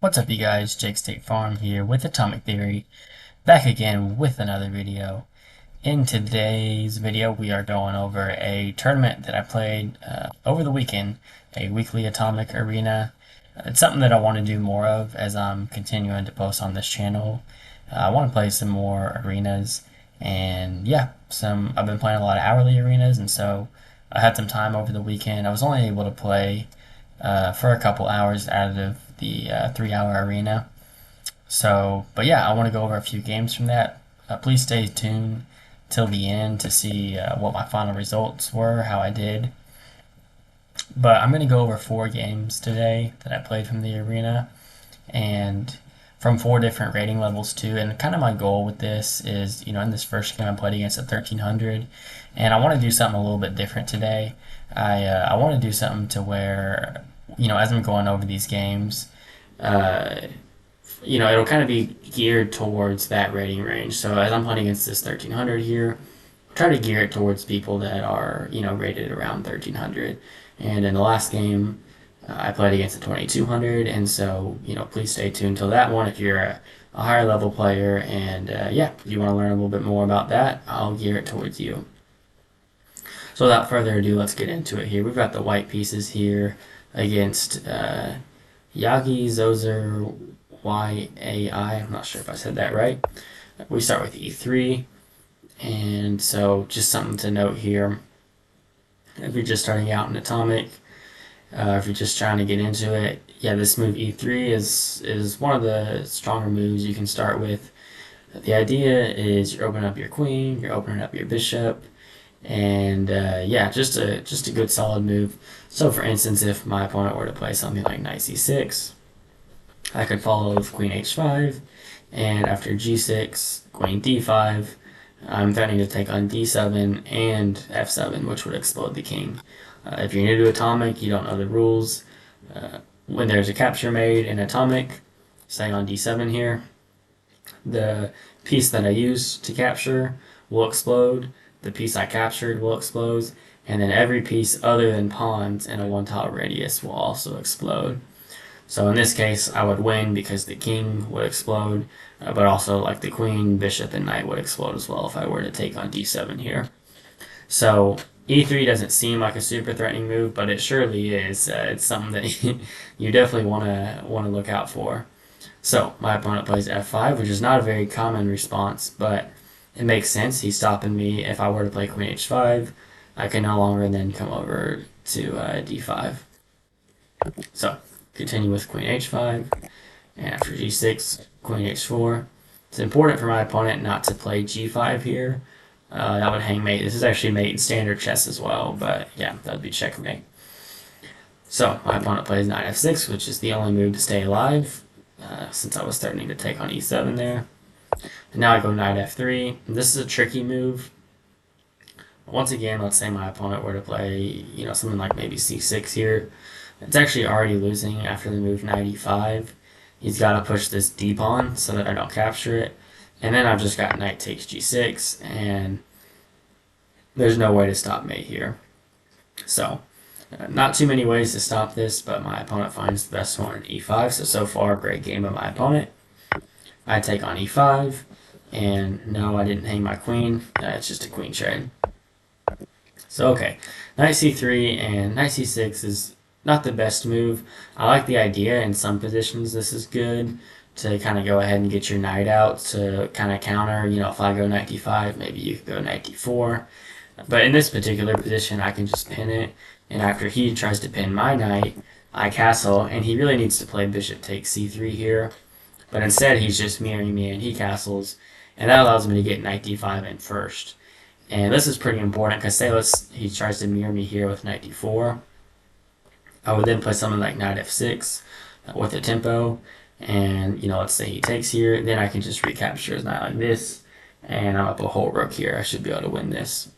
What's up, you guys? Jake State Farm here with Atomic Theory, back again with another video. In today's video, we are going over a tournament that I played over the weekend, a weekly Atomic Arena. It's something that I want to do more of as I'm continuing to post on this channel. I want to play some more arenas, and yeah, I've been playing a lot of hourly arenas, and so I had some time over the weekend. I was only able to play for a couple hours out of the 3 hour arena. So, but yeah, I want to go over a few games from that. Please stay tuned till the end to see what my final results were, how I did. But I'm going to go over 4 games today that I played from the arena and from 4 different rating levels too. And kind of my goal with this is, in this first game I played against a 1300, and I want to do something a little bit different today. I want to do something to where, as I'm going over these games, uh, it'll kind of be geared towards that rating range. So as I'm playing against this 1300 here, try to gear it towards people that are, rated around 1300. And in the last game, I played against a 2200, and so, please stay tuned till that one if you're a higher level player. And yeah, if you want to learn a little bit more about that, I'll gear it towards you. So without further ado, let's get into it here. We've got the white pieces here against Yagi Zozer YAI. I'm not sure if I said that right. We start with E3, and so just something to note here. If you're just starting out in Atomic, if you're just trying to get into it, yeah, this move E3 is one of the stronger moves you can start with. The idea is you're opening up your queen, you're opening up your bishop, and yeah, just a good solid move. So for instance, if my opponent were to play something like knight c6, I could follow with queen h5, and after g6, queen d5, I'm threatening to take on d7 and f7, which would explode the king. If you're new to Atomic, you don't know the rules. When there's a capture made in Atomic, say on d7 here, the piece that I use to capture will explode, the piece I captured will explode, and then every piece other than pawns in a 1 tile radius will also explode. So in this case, I would win because the king would explode, but also like the queen, bishop, and knight would explode as well if I were to take on d7 here. So e3 doesn't seem like a super threatening move, but it surely is. It's something that you definitely want to look out for. So my opponent plays f5, which is not a very common response, but it makes sense. He's stopping me. If I were to play queen h5, I can no longer then come over to d5. So continue with queen h5, and after g6, queen h4. It's important for my opponent not to play g5 here. That would hang mate. This is actually mate in standard chess as well, but yeah, that would be checkmate. So my opponent plays knight f6, which is the only move to stay alive, since I was threatening to take on e7 there. And now I go knight f3. This is a tricky move. Once again, let's say my opponent were to play, something like maybe c6 here. It's actually already losing after the move knight e5. He's got to push this d pawn so that I don't capture it. And then I've just got knight takes g6, and there's no way to stop mate here. So, not too many ways to stop this, but my opponent finds the best one in e5. So far, great game by my opponent. I take on e5, and no, I didn't hang my queen. It's just a queen trade. So, okay, knight c3 and knight c6 is not the best move. I like the idea in some positions. This is good to kind of go ahead and get your knight out to kind of counter. If I go knight d5, maybe you could go knight d4. But in this particular position, I can just pin it, and after he tries to pin my knight, I castle, and he really needs to play bishop takes c3 here. But instead, he's just mirroring me, and he castles, and that allows me to get knight d5 in first. And this is pretty important, because say he tries to mirror me here with knight d4. I would then play something like knight f6 with a tempo, and let's say he takes here, then I can just recapture his knight like this, and I'm up a whole rook here. I should be able to win this.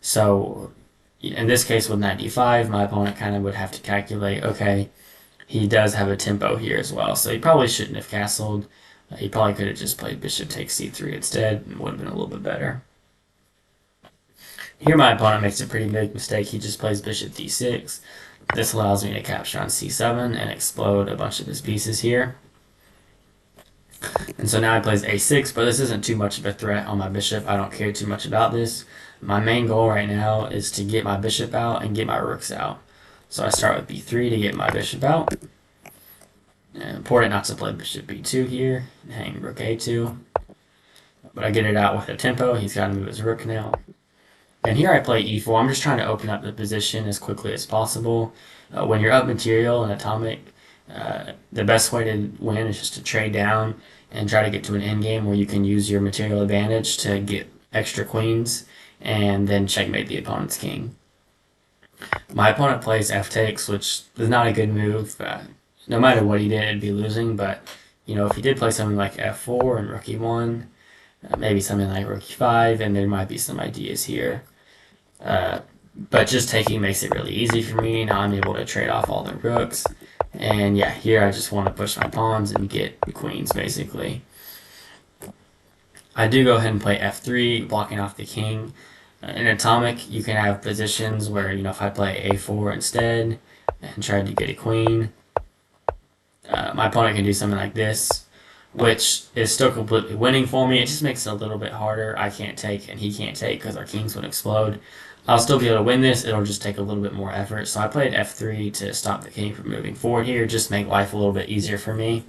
So in this case with knight d5, my opponent kind of would have to calculate, okay, he does have a tempo here as well, so he probably shouldn't have castled. He probably could have just played bishop takes c3 instead, and would have been a little bit better. Here my opponent makes a pretty big mistake. He just plays bishop d6. This allows me to capture on c7 and explode a bunch of his pieces here. And so now he plays a6, but this isn't too much of a threat on my bishop. I don't care too much about this. My main goal right now is to get my bishop out and get my rooks out. So I start with b3 to get my bishop out. And important not to play bishop b2 here and hang rook a2. But I get it out with a tempo. He's got to move his rook now. And here I play e4. I'm just trying to open up the position as quickly as possible. When you're up material and atomic, the best way to win is just to trade down and try to get to an endgame where you can use your material advantage to get extra queens and then checkmate the opponent's king. My opponent plays f takes, which is not a good move. No matter what he did, it'd be losing. But if he did play something like f4 and rook e1, maybe something like rook e5, and there might be some ideas here. But just taking makes it really easy for me. Now I'm able to trade off all the rooks. And yeah, here I just want to push my pawns and get the queens, basically. I do go ahead and play f3, blocking off the king. In atomic, you can have positions where, if I play a4 instead and try to get a queen, my opponent can do something like this, which is still completely winning for me. It just makes it a little bit harder. I can't take and he can't take because our kings would explode. I'll still be able to win this. It'll just take a little bit more effort. So I played f3 to stop the king from moving forward here, just make life a little bit easier for me.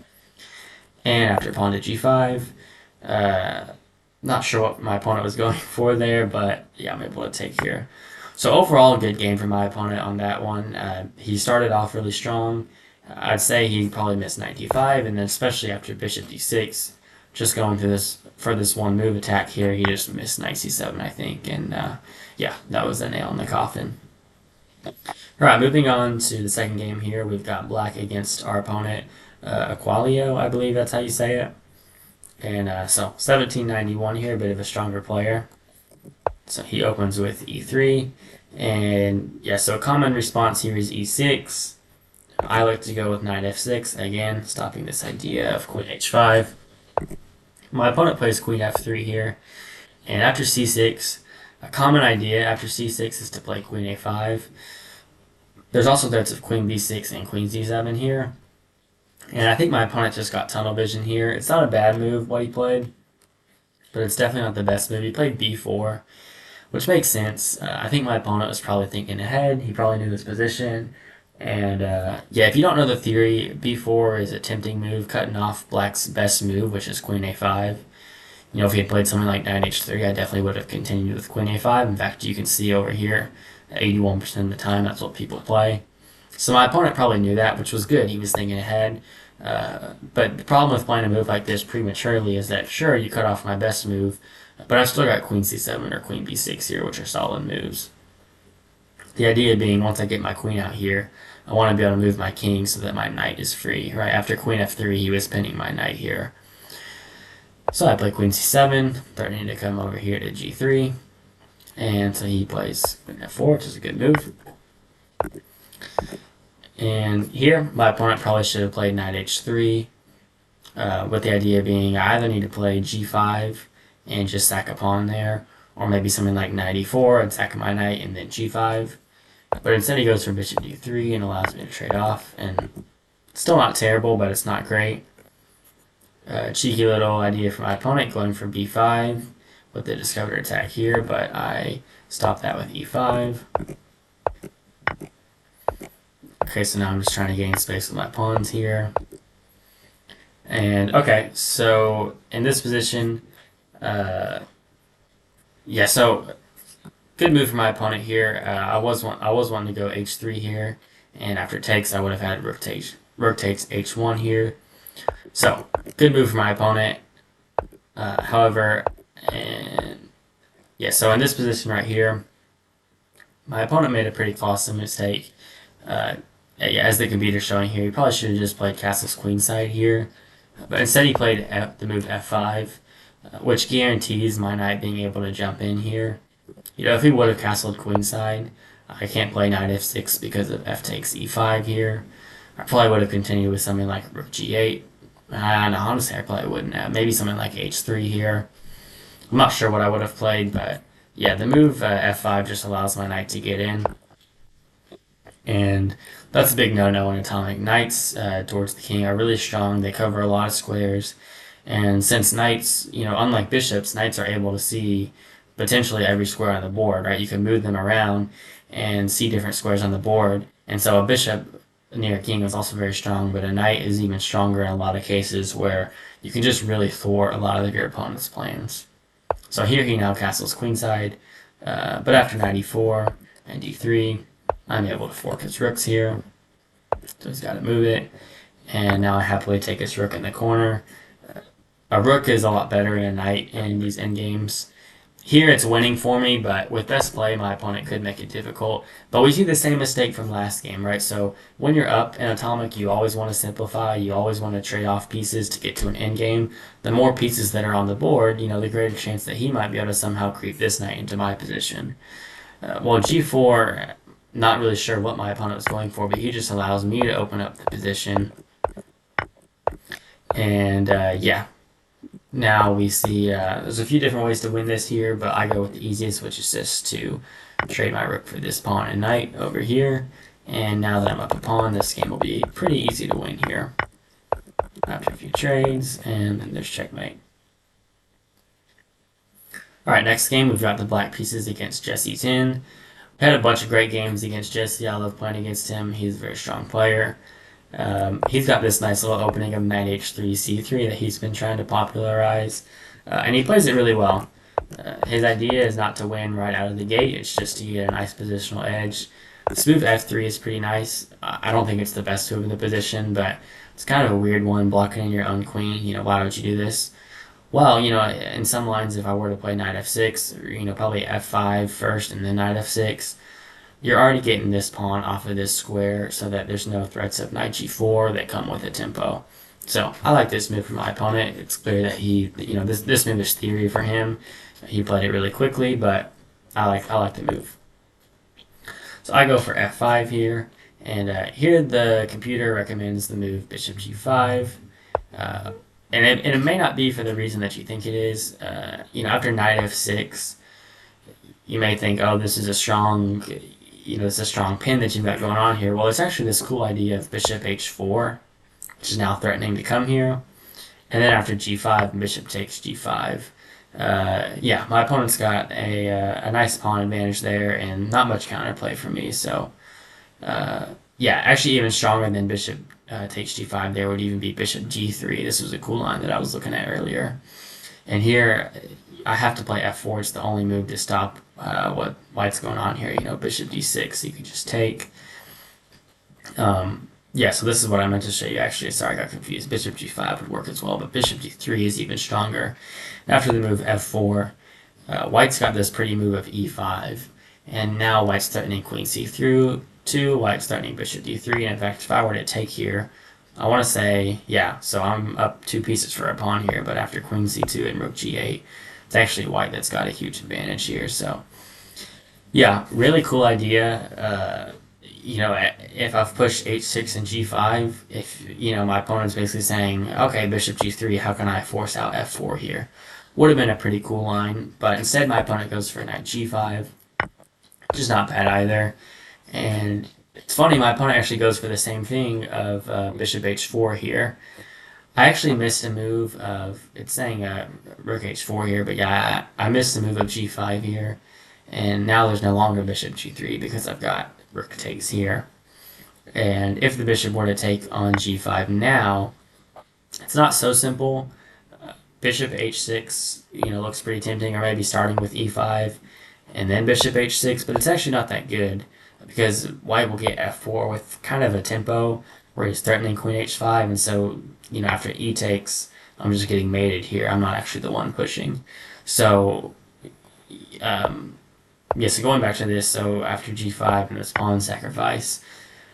And after pawn to g5, not sure what my opponent was going for there, but yeah, I'm able to take here. So overall, a good game for my opponent on that one. He started off really strong. I'd say he probably missed knight d5, and then especially after bishop d6, just going through this for this one move attack here, he just missed knight c7, I think, and yeah, that was a nail in the coffin. All right, moving on to the second game here, we've got black against our opponent, Aqualio, I believe that's how you say it. And so 1791 here, a bit of a stronger player. So he opens with e3, and yeah, so a common response here is e6. I like to go with knight f6, again, stopping this idea of queen h5. My opponent plays queen f3 here, and after c6, a common idea after c6 is to play queen a5. There's also threats of queen b6 and queen c7 here. And I think my opponent just got tunnel vision here. It's not a bad move, what he played, but it's definitely not the best move. He played b4, which makes sense. I think my opponent was probably thinking ahead. He probably knew his position. And yeah, if you don't know the theory, b4 is a tempting move, cutting off black's best move, which is queen a5. If he had played something like knight h3, I definitely would have continued with queen a5. In fact, you can see over here, 81% of the time, that's what people play. So my opponent probably knew that, which was good. He was thinking ahead. But the problem with playing a move like this prematurely is that, sure, you cut off my best move, but I've still got queen c7 or queen b6 here, which are solid moves. The idea being, once I get my queen out here, I want to be able to move my king so that my knight is free. Right after queen f3, he was pinning my knight here. So I play queen c7, threatening to come over here to g3. And so he plays queen f4, which is a good move. And here, my opponent probably should have played knight h3, with the idea being I either need to play g5 and just sack a pawn there, or maybe something like knight e4 and sack my knight and then g5. But instead he goes for bishop d3 and allows me to trade off, and still not terrible, but it's not great. Cheeky little idea for my opponent, going for b5 with the discovered attack here, but I stop that with e5. Okay, so now I'm just trying to gain space with my pawns here. And okay, so in this position, yeah, so good move for my opponent here. I was wanting to go h3 here, and after takes, I would have had rook takes h1 here. So good move for my opponent. However, and yeah, so in this position right here, my opponent made a pretty costly mistake. Yeah, as the computer's showing here, he probably should have just played castle's queenside here, but instead he played the move f5, which guarantees my knight being able to jump in here. If he would have castled queenside, I can't play knight f6 because of f takes e5 here. I probably would have continued with something like rook g8. Honestly, I probably wouldn't have. Maybe something like h3 here. I'm not sure what I would have played, but yeah, the move f5 just allows my knight to get in. And that's a big no-no in atomic. Knights towards the king are really strong. They cover a lot of squares. And since knights, unlike bishops, knights are able to see potentially every square on the board, right? You can move them around and see different squares on the board. And so a bishop near a king is also very strong, but a knight is even stronger in a lot of cases where you can just really thwart a lot of your opponent's plans. So here he now castles queenside, but after knight e4 and d3, I'm able to fork his rooks here. So he's got to move it, and now I happily take his rook in the corner. A rook is a lot better than a knight in these endgames. Here it's winning for me, but with best play, my opponent could make it difficult. But we see the same mistake from last game, right? So when you're up in Atomic, you always want to simplify. You always want to trade off pieces to get to an endgame. The more pieces that are on the board, the greater chance that he might be able to somehow creep this knight into my position. Well, g4, not really sure what my opponent was going for, but he just allows me to open up the position. And yeah, now we see there's a few different ways to win this here, but I go with the easiest, which is just to trade my rook for this pawn and knight over here. And now that I'm up a pawn, this game will be pretty easy to win here. After a few trades, and then there's checkmate. Alright, next game we've got the black pieces against Jesse 10. Had a bunch of great games against Jesse. I love playing against him. He's a very strong player. He's got this nice little opening of knight h3, c3 that he's been trying to popularize, and he plays it really well. His idea is not to win right out of the gate, it's just to get a nice positional edge. This move f3 is pretty nice. I don't think it's the best move in the position, but it's kind of a weird one, blocking your own queen. Why would you do this? Well, in some lines, if I were to play knight f6, or, probably f5 first and then knight f6, you're already getting this pawn off of this square so that there's no threats of knight g4 that come with a tempo. So I like this move from my opponent. It's clear that this move is theory for him. He played it really quickly, but I like the move. So I go for f5 here, and here the computer recommends the move bishop g5. And it may not be for the reason that you think it is. After knight f6, you may think, oh, this is a strong pin that you've got going on here. Well, it's actually this cool idea of bishop h4, which is now threatening to come here. And then after g5, bishop takes g5. Yeah, my opponent's got a nice pawn advantage there and not much counterplay for me. So, yeah, actually even stronger than bishop takes g5 there would even be bishop g3. This was a cool line that I was looking at earlier. And here, I have to play f4. It's the only move to stop what white's going on here. Bishop d6, you can just take. Yeah, so this is what I meant to show you, actually. Sorry, I got confused. Bishop g5 would work as well, but bishop d3 is even stronger. After the move f4, white's got this pretty move of e5, and now white's threatening queen c3, white's threatening bishop d3, and in fact, if I were to take here, I want to say, yeah, so I'm up 2 pieces for a pawn here, but after queen c2 and rook g8, it's actually white that's got a huge advantage here. So, yeah, really cool idea. If I've pushed h6 and g5, if, my opponent's basically saying, okay, bishop g3, how can I force out f4 here? Would have been a pretty cool line, but instead my opponent goes for knight g5, which is not bad either. And it's funny, my opponent actually goes for the same thing of bishop h4 here. I actually missed a move of, it's saying rook h4 here, but yeah, I missed the move of g5 here. And now there's no longer bishop g3 because I've got rook takes here. And if the bishop were to take on g5 now, it's not so simple. Bishop h6, looks pretty tempting, or maybe starting with e5 and then bishop h6, but it's actually not that good because white will get f4 with kind of a tempo where he's threatening queen h5, and so, after e takes, I'm just getting mated here. I'm not actually the one pushing. So, yeah, so going back to this, so after g5 and this pawn sacrifice,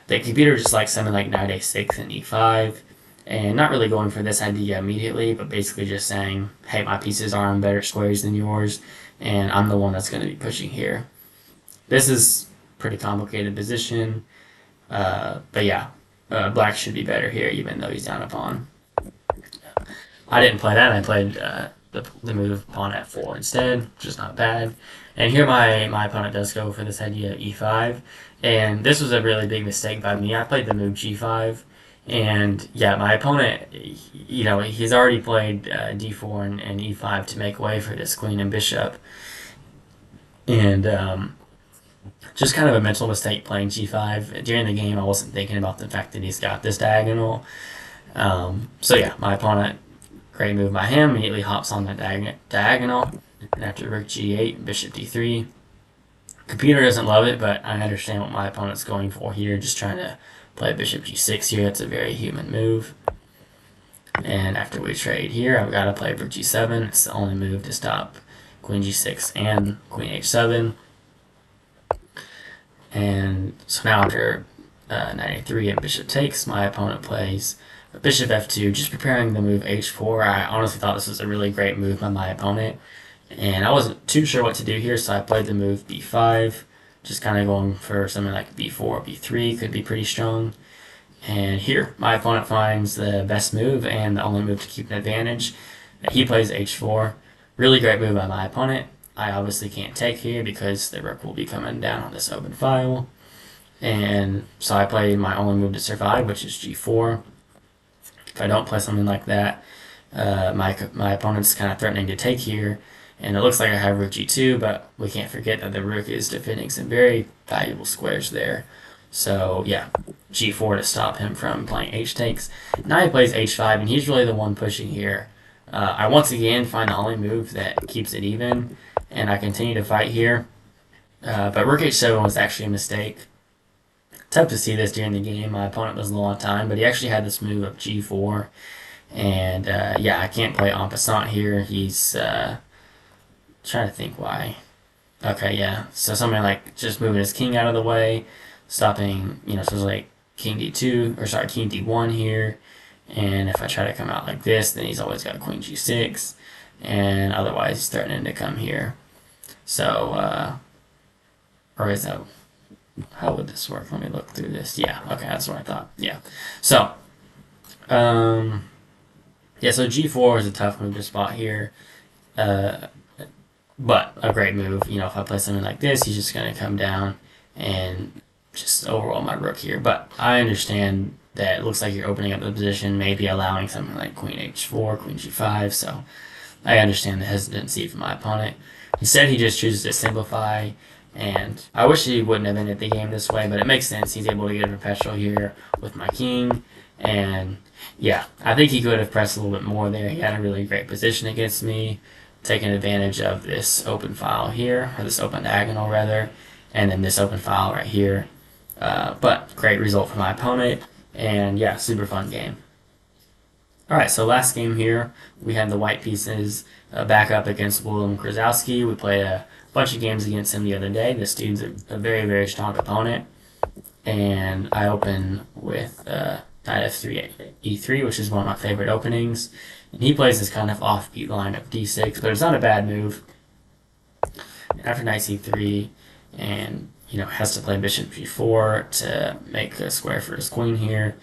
the computer just likes something like knight a6 and e5, and not really going for this idea immediately, but basically just saying, hey, my pieces are on better squares than yours, and I'm the one that's going to be pushing here. This is a pretty complicated position, but yeah, black should be better here, even though he's down a pawn. I didn't play that. I played the move pawn f4 instead, which is not bad. And here my opponent does go for this idea of e5, and this was a really big mistake by me. I played the move g5, And yeah, my opponent, he's already played d4 and e5 to make way for this queen and bishop. And just kind of a mental mistake playing g5. During the game, I wasn't thinking about the fact that he's got this diagonal. So yeah, my opponent, great move by him, immediately hops on the diagonal. And after rook g8, bishop d3. Computer doesn't love it, but I understand what my opponent's going for here. Just trying to play bishop g6 here. It's a very human move. And after we trade here, I've got to play rook g7. It's the only move to stop queen g6 and queen h7. And so now after knight a3 and bishop takes, my opponent plays bishop f2, just preparing the move h4. I honestly thought this was a really great move by my opponent, and I wasn't too sure what to do here, so I played the move b5, just kind of going for something like b4, b3 could be pretty strong. And here, my opponent finds the best move and the only move to keep an advantage. He plays h4. Really great move by my opponent. I obviously can't take here because the rook will be coming down on this open file. And so I played my only move to survive, which is g4. If I don't play something like that, my opponent's kind of threatening to take here. And it looks like I have rook g2, but we can't forget that the rook is defending some very valuable squares there. So yeah, g4 to stop him from playing h takes. Now he plays h5, and he's really the one pushing here. I once again find the only move that keeps it even, and I continue to fight here. But rook h7 was actually a mistake. Tough to see this during the game. My opponent was low on time, but he actually had this move of g4. And yeah, I can't play en passant here. He's trying to think why. Okay, yeah. So something like just moving his king out of the way, stopping, so it's like king d2, or sorry, king d1 here. And if I try to come out like this, then he's always got queen g6. And otherwise, he's threatening to come here. So, or is that, how would this work? Let me look through this. Yeah, okay, that's what I thought. Yeah. So, yeah, so g4 is a tough move to spot here. But a great move. If I play something like this, he's just going to come down and just overwhelm my rook here. But I understand that it looks like you're opening up the position, maybe allowing something like queen h4, queen g5. So I understand the hesitancy from my opponent. Instead, he just chooses to simplify. And I wish he wouldn't have ended the game this way, but it makes sense. He's able to get a perpetual here with my king. And yeah, I think he could have pressed a little bit more there. He had a really great position against me, taking advantage of this open file here, or this open diagonal rather, and then this open file right here. But great result for my opponent, and yeah, super fun game. Alright, so last game here, we had the white pieces back up against William Krasowski. We played a bunch of games against him the other day. This dude's a very, very strong opponent. And I open with knight f3, e3, which is one of my favorite openings. And he plays this kind of offbeat line of d6, but it's not a bad move. After knight c3, and has to play bishop g4 to make a square for his queen here.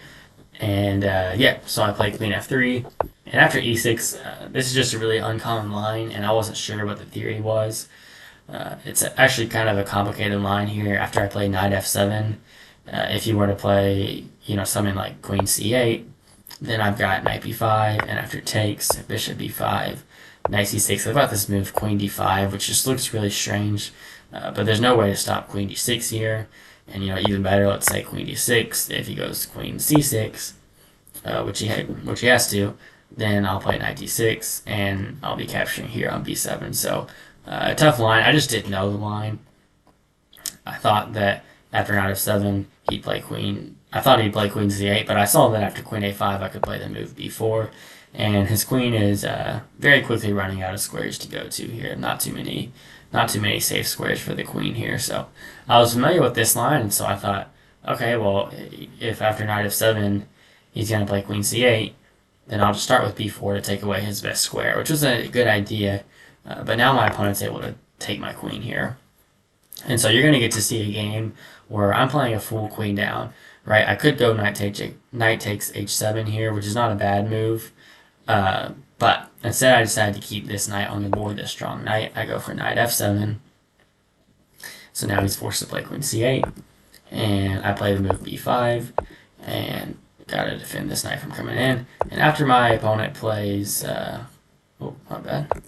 And yeah, so I play queen f3. And after e6, this is just a really uncommon line, and I wasn't sure what the theory was. It's actually kind of a complicated line here. After I play knight f7, if you were to play, something like queen c8, then I've got knight b5, and after takes, bishop b5, knight c6. I've got this move queen d5, which just looks really strange, but there's no way to stop queen d6 here. And even better, let's say queen d6. If he goes queen c6, which he has to, then I'll play knight d6, and I'll be capturing here on b7. So a tough line. I just didn't know the line. I thought that after knight f7, he'd play queen. I thought he'd play queen c8, but I saw that after queen a5, I could play the move b4, and his queen is very quickly running out of squares to go to here. Not too many safe squares for the queen here. So I was familiar with this line, and so I thought, okay, well, if after knight f7 he's going to play queen c8, then I'll just start with b4 to take away his best square, which was a good idea. But now my opponent's able to take my queen here. And so you're going to get to see a game where I'm playing a full queen down, right? I could go knight takes h7 here, which is not a bad move. But instead I decided to keep this knight on the board, this strong knight. I go for knight f7. So now he's forced to play queen c8. And I play the move b5. And gotta defend this knight from coming in. And after my opponent plays, oh, my bad.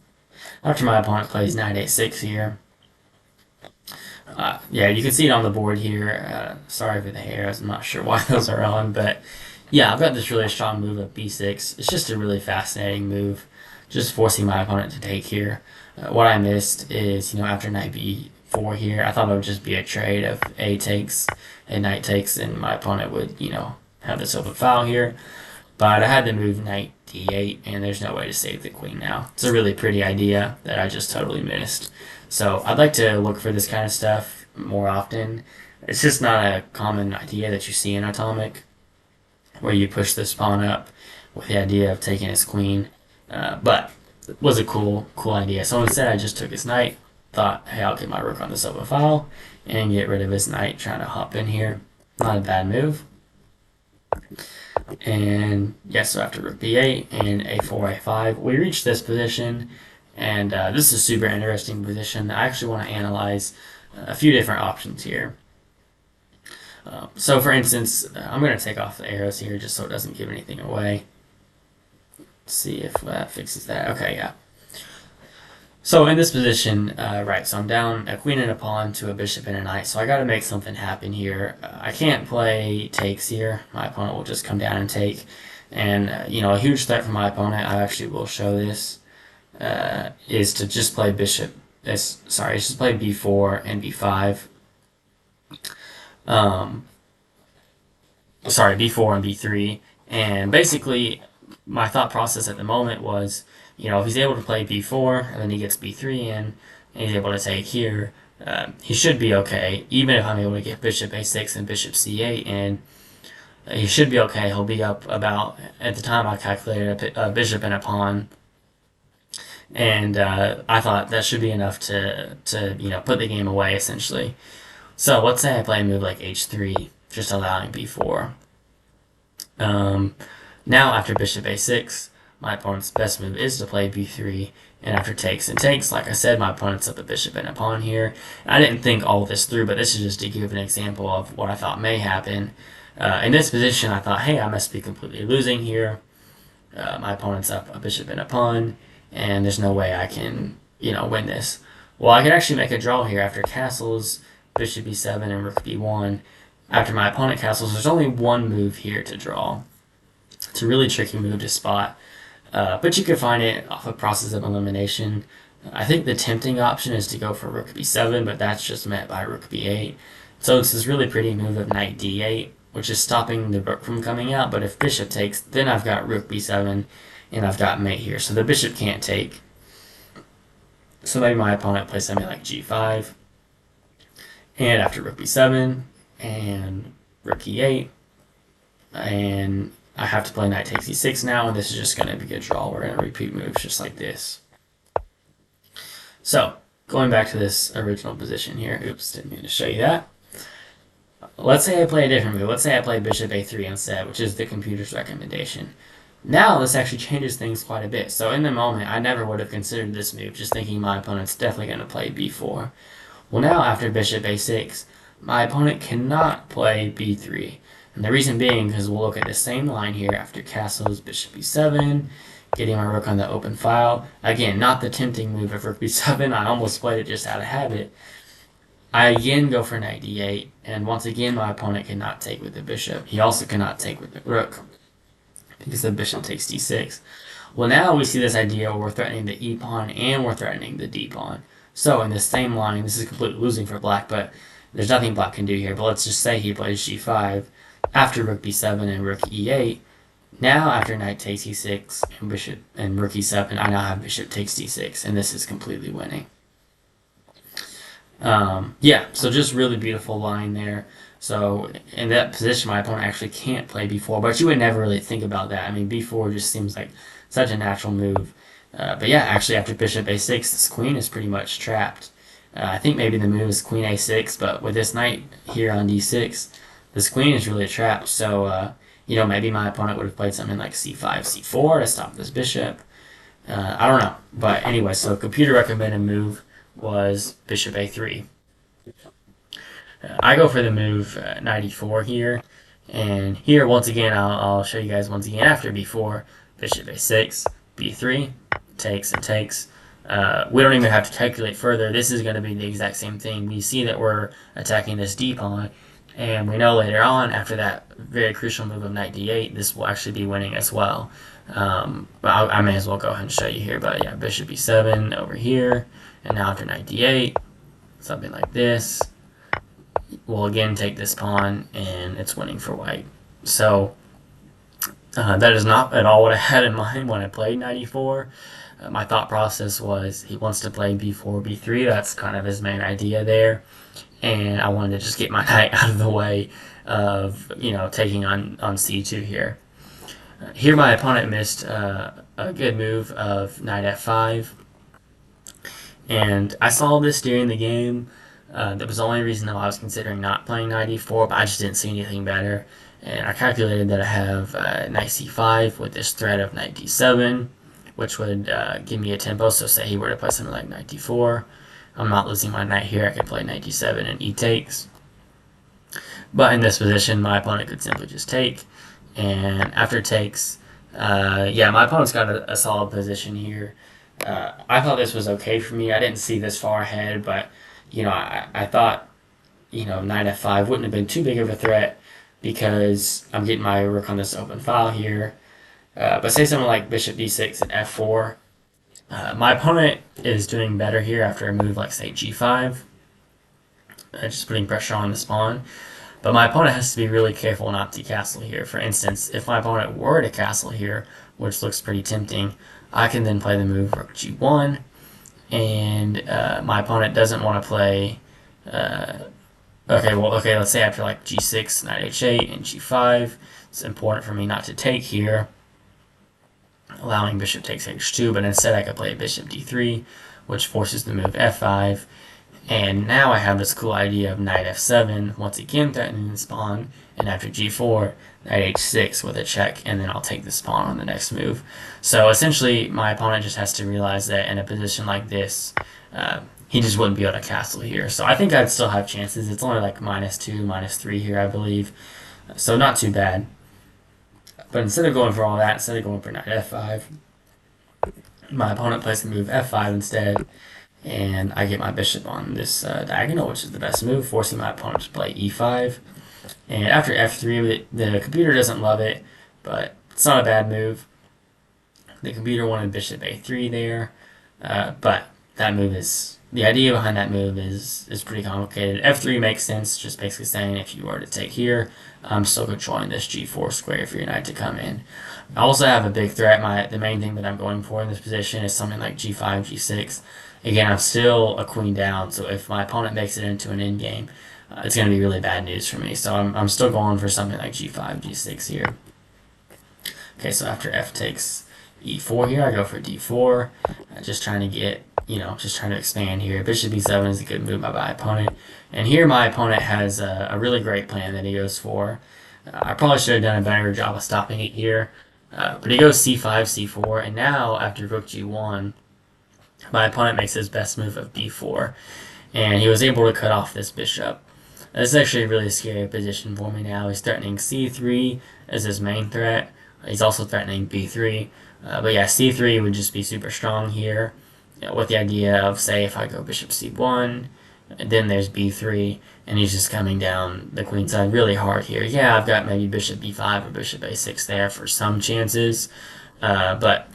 After my opponent plays knight a6 here, yeah, you can see it on the board here. Sorry for the hairs. I'm not sure why those are on, but yeah, I've got this really strong move of b6. It's just a really fascinating move, just forcing my opponent to take here. What I missed is, after knight b4 here, I thought it would just be a trade of a takes and knight takes, and my opponent would, have this open file here. But I had to move knight d8, and there's no way to save the queen now. It's a really pretty idea that I just totally missed. So I'd like to look for this kind of stuff more often. It's just not a common idea that you see in Atomic, where you push this pawn up with the idea of taking his queen. But it was a cool idea. So instead I just took his knight, thought, hey, I'll get my rook on this open file, and get rid of his knight trying to hop in here. Not a bad move. And yes, so after rook b8 and a4, a5, we reach this position, and this is a super interesting position. I actually want to analyze a few different options here. So for instance, I'm going to take off the arrows here just so it doesn't give anything away. Let's see if that fixes that. Okay, yeah. So in this position, right, so I'm down a queen and a pawn to a bishop and a knight, so I got to make something happen here. I can't play takes here. My opponent will just come down and take. And, a huge threat for my opponent, I actually will show this, is to just play just play b4 and b5. B4 and b3. And basically, my thought process at the moment was, if he's able to play b4 and then he gets b3 in, and he's able to take here, he should be okay. Even if I'm able to get bishop a6 and bishop c8 in, he should be okay. He'll be up about, at the time I calculated, a bishop and a pawn. And I thought that should be enough to put the game away, essentially. So let's say I play a move like h3, just allowing b4. Now after bishop a6, my opponent's best move is to play b3, and after takes and takes, like I said, my opponent's up a bishop and a pawn here. I didn't think all of this through, but this is just to give an example of what I thought may happen. In this position, I thought, hey, I must be completely losing here. My opponent's up a bishop and a pawn, and there's no way I can, win this. Well, I could actually make a draw here after castles, bishop b7 and rook b1. After my opponent castles, there's only one move here to draw. It's a really tricky move to spot. But you could find it off a process of elimination. I think the tempting option is to go for rook b7, but that's just met by rook b8. So it's this really pretty move of knight d8, which is stopping the rook from coming out. But if bishop takes, then I've got rook b7, and I've got mate here. So the bishop can't take. So maybe my opponent plays something like g5. And after rook b7, and rook e8, and I have to play knight takes e6 now, and this is just going to be a draw. We're going to repeat moves just like this. So, going back to this original position here. Oops, didn't mean to show you that. Let's say I play a different move. Let's say I play bishop a3 instead, which is the computer's recommendation. Now, this actually changes things quite a bit. So, in the moment, I never would have considered this move, just thinking my opponent's definitely going to play b4. Well, now, after bishop a6, my opponent cannot play b3. And the reason being, because we'll look at the same line here after castles, bishop b7, getting my rook on the open file. Again, not the tempting move of rook b7. I almost played it just out of habit. I again go for knight d8, and once again my opponent cannot take with the bishop. He also cannot take with the rook, because the bishop takes d6. Well, now we see this idea where we're threatening the e-pawn and we're threatening the d-pawn. So in this same line, this is completely losing for black, but there's nothing black can do here. But let's just say he plays g5. After rook b7 and rook e8, now after knight takes e6 and bishop and rook e7, I now have bishop takes d6, and this is completely winning. Yeah, so just really beautiful line there. So in that position, my opponent actually can't play b4, but you would never really think about that. I mean, b4 just seems like such a natural move. But yeah, actually after bishop a6, this queen is pretty much trapped. I think maybe the move is queen a6, but with this knight here on d6, this queen is really trapped. So, maybe my opponent would have played something like c5, c4 to stop this bishop. I don't know. But anyway, so computer recommended move was bishop a3. I go for the move knight e4 here. And here, once again, I'll show you guys once again after b4, bishop a6, b3, takes and takes. We don't even have to calculate further. This is going to be the exact same thing. We see that we're attacking this d pawn, and we know later on, after that very crucial move of knight d8, this will actually be winning as well. But I may as well go ahead and show you here. But yeah, bishop b7 over here, and now after knight d8, something like this, we'll again take this pawn, and it's winning for white. So that is not at all what I had in mind when I played knight e4. My thought process was he wants to play b4, b3. That's kind of his main idea there. And I wanted to just get my knight out of the way of, taking on c2 here. Here my opponent missed a good move of knight f5. And I saw this during the game. That was the only reason that I was considering not playing knight e4, but I just didn't see anything better. And I calculated that I have knight c5 with this threat of knight d7, which would give me a tempo. So say he were to play something like knight d4, I'm not losing my knight here. I could play knight d7 and e takes. But in this position, my opponent could simply just take. And after takes, my opponent's got a solid position here. I thought this was okay for me. I didn't see this far ahead, but I thought knight f5 wouldn't have been too big of a threat because I'm getting my rook on this open file here. But say something like bishop d6 and f4. My opponent is doing better here after a move like, say, g5. Just putting pressure on this pawn. But my opponent has to be really careful not to castle here. For instance, if my opponent were to castle here, which looks pretty tempting, I can then play the move rook g1, and my opponent doesn't want to play. Let's say after like g6, knight h8, and g5, it's important for me not to take here, allowing bishop takes h2, but instead I could play bishop d3, which forces the move f5. And now I have this cool idea of knight f7, once again threatening this pawn, and after g4, knight h6 with a check, and then I'll take this pawn on the next move. So essentially, my opponent just has to realize that in a position like this, he just wouldn't be able to castle here. So I think I'd still have chances. It's only like -2, -3 here, I believe. So not too bad. But instead of going for all that, instead of going for knight f5, my opponent plays the move f5 instead, and I get my bishop on this diagonal, which is the best move, forcing my opponent to play e5. And after f3, the computer doesn't love it, but it's not a bad move. The computer wanted bishop a3 there, but that move is... The idea behind that move is pretty complicated. f3 makes sense, just basically saying if you were to take here, I'm still controlling this g4 square for your knight to come in. I also have a big threat. The main thing that I'm going for in this position is something like g5, g6. Again, I'm still a queen down, so if my opponent makes it into an endgame, it's going to be really bad news for me. So I'm still going for something like g5, g6 here. Okay, so after f takes e4 here, I go for d4, just trying to get, just trying to expand here. Bishop b7 is a good move by my opponent. And here my opponent has a really great plan that he goes for. I probably should have done a better job of stopping it here. But he goes c5, c4, and now after rook g1, my opponent makes his best move of b4, and he was able to cut off this bishop. This is actually a really scary position for me now. He's threatening c3 as his main threat. He's also threatening b3. But yeah, c3 would just be super strong here, with the idea of, say, if I go bishop c1, and then there's b3, and he's just coming down the queen side really hard here. Yeah, I've got maybe bishop b5 or bishop a6 there for some chances, but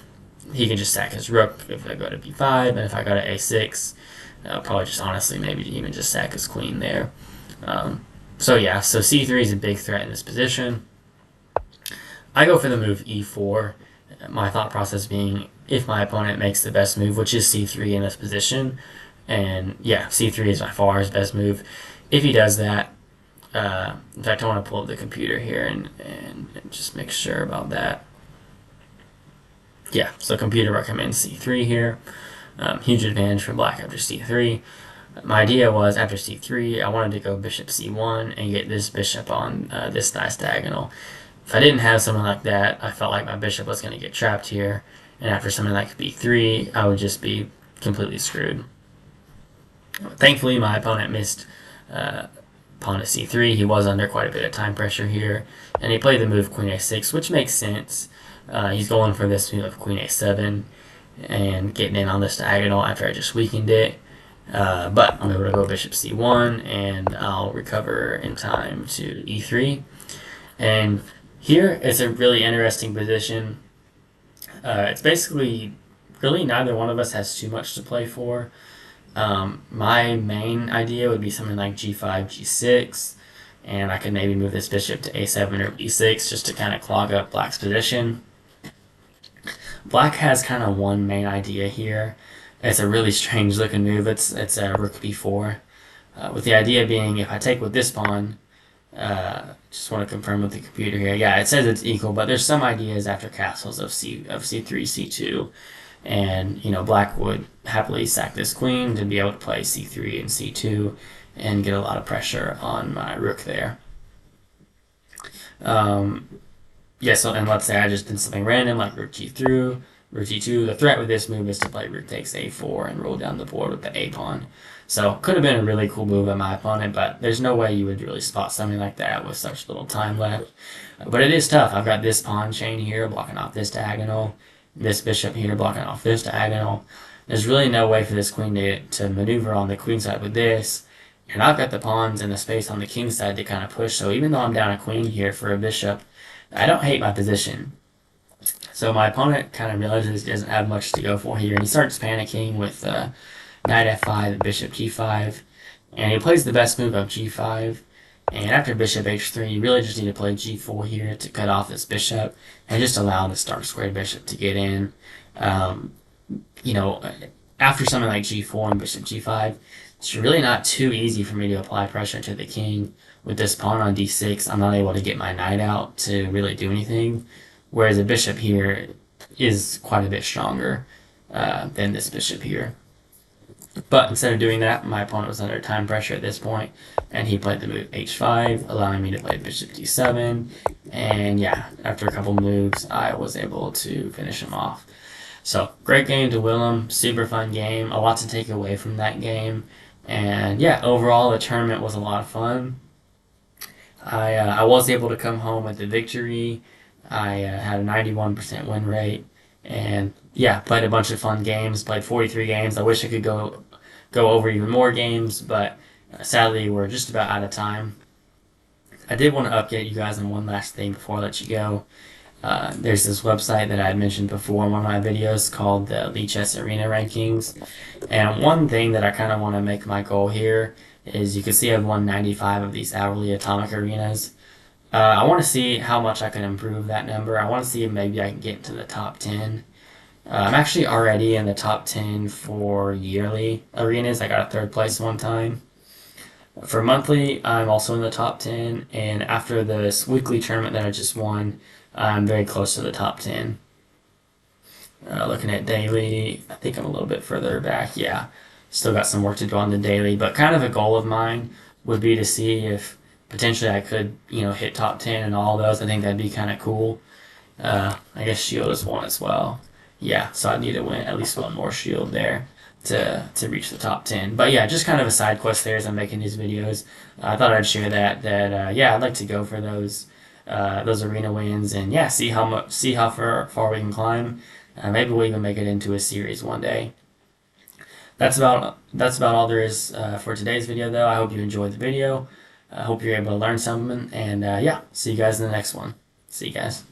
he can just sack his rook if I go to b5, and if I go to a6, probably just honestly maybe even just sack his queen there. So c3 is a big threat in this position. I go for the move e4, my thought process being if my opponent makes the best move, which is c3 in this position, and yeah, c3 is by far his best move. If he does that, in fact, I want to pull up the computer here and just make sure about that. Yeah, so computer recommends c3 here. Huge advantage for black after c3. My idea was after c3, I wanted to go bishop c1 and get this bishop on this nice diagonal. If I didn't have something like that, I felt like my bishop was going to get trapped here, and after something like b3, I would just be completely screwed. Thankfully, my opponent missed pawn to c3. He was under quite a bit of time pressure here, and he played the move queen a6, which makes sense. He's going for this move of queen a7 and getting in on this diagonal after I just weakened it. But I'm able to go bishop c1, and I'll recover in time to e3. And here it's a really interesting position. It's basically really neither one of us has too much to play for. My main idea would be something like g5, g6, and I could maybe move this bishop to a7 or b6 just to kind of clog up black's position. Black has kind of one main idea here. It's a really strange looking move. It's a rook b4, with the idea being if I take with this pawn, just want to confirm with the computer here. Yeah, it says it's equal, but there's some ideas after castles of c3, c2, and black would happily sack this queen to be able to play c3 and c2 and get a lot of pressure on my rook there. Yeah, so and let's say I just did something random like rook g3, rook g2. The threat with this move is to play rook takes a4 and roll down the board with the a pawn. So could have been a really cool move by my opponent, but there's no way you would really spot something like that with such little time left. But it is tough. I've got this pawn chain here blocking off this diagonal, this bishop here blocking off this diagonal. There's really no way for this queen to maneuver on the queen side with this. And I've got the pawns and the space on the king side to kind of push. So even though I'm down a queen here for a bishop, I don't hate my position. So my opponent kind of realizes he doesn't have much to go for here, and he starts panicking with knight f5, bishop g5, and he plays the best move of g5. And after bishop h3, you really just need to play g4 here to cut off this bishop and just allow this dark squared bishop to get in. After something like g4 and bishop g5, it's really not too easy for me to apply pressure to the king. With this pawn on d6, I'm not able to get my knight out to really do anything, whereas a bishop here is quite a bit stronger than this bishop here. But instead of doing that, my opponent was under time pressure at this point, and he played the move h5, allowing me to play bishop d7, and yeah, after a couple moves, I was able to finish him off. So, great game to Willem, super fun game, a lot to take away from that game, and yeah, overall the tournament was a lot of fun. I was able to come home with the victory. I had a 91% win rate, and yeah, played a bunch of fun games. Played 43 games. I wish I could go over even more games, but sadly we're just about out of time. I did want to update you guys on one last thing before I let you go. There's this website that I had mentioned before in one of my videos called the Lichess Arena Rankings, and one thing that I kind of want to make my goal here is you can see I've won 95 of these hourly atomic arenas. I want to see how much I can improve that number. I want to see if maybe I can get into the top 10. I'm actually already in the top 10 for yearly arenas. I got a third place one time. For monthly, I'm also in the top 10, and after this weekly tournament that I just won, I'm very close to the top 10. Looking at daily, I think I'm a little bit further back. Yeah, still got some work to do on the daily, but kind of a goal of mine would be to see if potentially I could, hit top 10 and all those. I think that'd be kind of cool. I guess shield is one as well. Yeah, so I need to win at least one more shield there to reach the top 10. But yeah, just kind of a side quest there as I'm making these videos. I thought I'd share that yeah, I'd like to go for those arena wins, and yeah, see how far we can climb. Maybe we'll even make it into a series one day. That's about all there is for today's video, though. I hope you enjoyed the video. I hope you're able to learn something, and yeah, see you guys in the next one. See you guys.